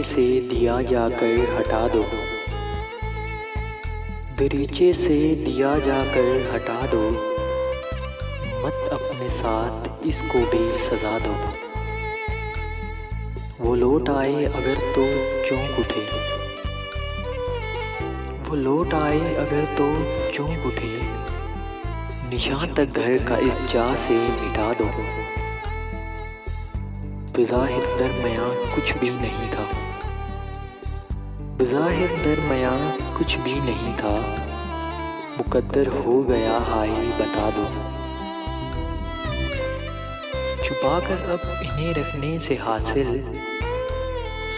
دریچے سے دیا جا کر ہٹا دو، دریچے سے دیا جا کر ہٹا دو، مت اپنے ساتھ اس کو بھی سزا دو۔ وہ لوٹ آئے اگر تو چونک اٹھے، وہ لوٹ آئے اگر تو چونک اٹھے، نشان تک گھر کا اس جا سے مٹا دو۔ بظاہر درمیاں کچھ بھی نہیں تھا، بظاہر درمیاں کچھ بھی نہیں تھا، مقدر ہو گیا حائل بتا دو۔ چھپا کر اب انہیں رکھنے سے حاصل،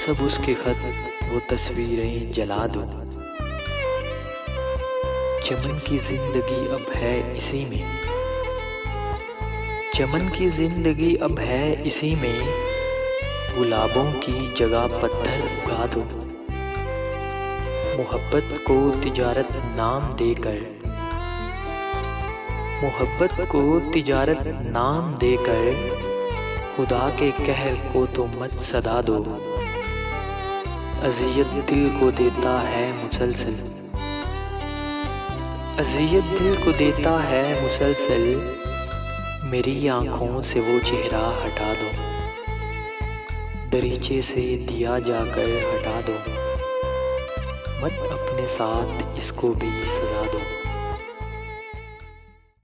سب اس کے خط وہ تصویریں جلا دو۔ چمن کی زندگی اب ہے اسی میں، چمن کی زندگی اب ہے اسی میں، گلابوں کی جگہ پتھر اگا دو۔ محبت کو تجارت نام دے کر، محبت کو تجارت نام دے کر، خدا کے قہر کو تو مت صدا دو۔ اذیت دل کو دیتا ہے مسلسل، اذیت دل کو دیتا ہے مسلسل، میری آنکھوں سے وہ چہرہ ہٹا دو، دریچے سے دیا جا کر ہٹا دو، مت اپنے ساتھ اس کو بھی سزا دو۔